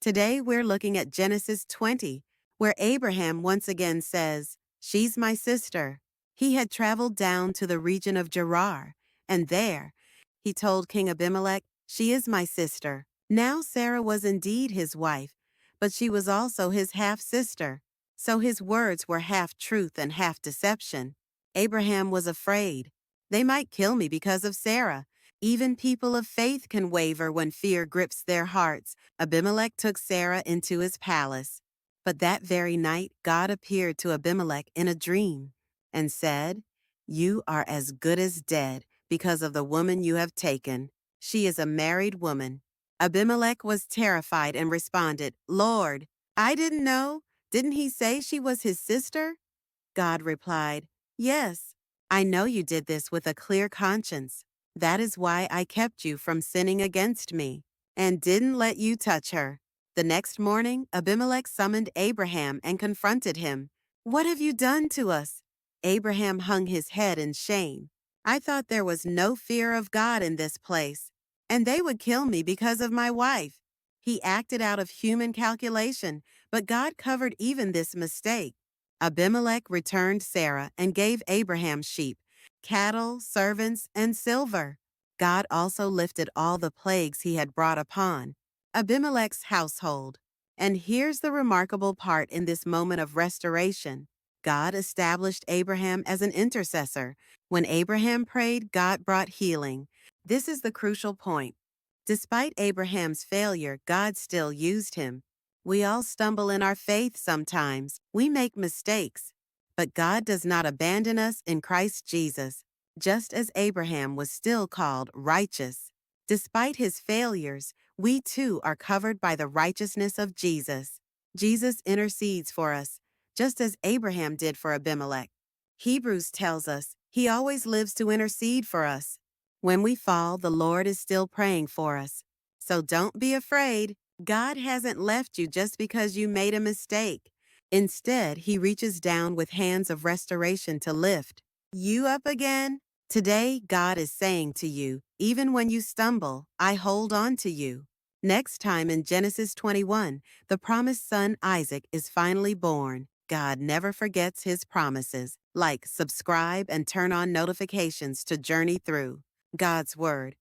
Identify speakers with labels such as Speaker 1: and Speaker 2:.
Speaker 1: Today we're looking at Genesis 20, where Abraham once again says, "She's my sister." He had traveled down to the region of Gerar, and there he told King Abimelech, "She is my sister." Now Sarah was indeed his wife, but she was also his half-sister, so his words were half truth and half deception. Abraham was afraid. They might kill me because of Sarah. Even people of faith can waver when fear grips their hearts. Abimelech took Sarah into his palace. But that very night, God appeared to Abimelech in a dream and said, "You are as good as dead because of the woman you have taken. She is a married woman." Abimelech was terrified and responded, "Lord, I didn't know. Didn't he say she was his sister?" God replied, "Yes, I know you did this with a clear conscience. That is why I kept you from sinning against me and didn't let you touch her." The next morning, Abimelech summoned Abraham and confronted him. "What have you done to us?" Abraham hung his head in shame. "I thought there was no fear of God in this place, and they would kill me because of my wife." He acted out of human calculation, but God covered even this mistake. Abimelech returned Sarah and gave Abraham sheep, cattle, servants, and silver. God also lifted all the plagues he had brought upon Abimelech's household. And here's the remarkable part in this moment of restoration. God established Abraham as an intercessor. When Abraham prayed, God brought healing. This is the crucial point. Despite Abraham's failure, God still used him. We all stumble in our faith sometimes. We make mistakes. But God does not abandon us in Christ Jesus, just as Abraham was still called righteous. Despite his failures, we too are covered by the righteousness of Jesus. Jesus intercedes for us, just as Abraham did for Abimelech. Hebrews tells us he always lives to intercede for us. When we fall, the Lord is still praying for us. So don't be afraid. God hasn't left you just because you made a mistake. Instead, He reaches down with hands of restoration to lift you up again. Today, God is saying to you, even when you stumble, I hold on to you. Next time in Genesis 21, the promised son Isaac is finally born. God never forgets His promises. Like, subscribe, and turn on notifications to journey through God's Word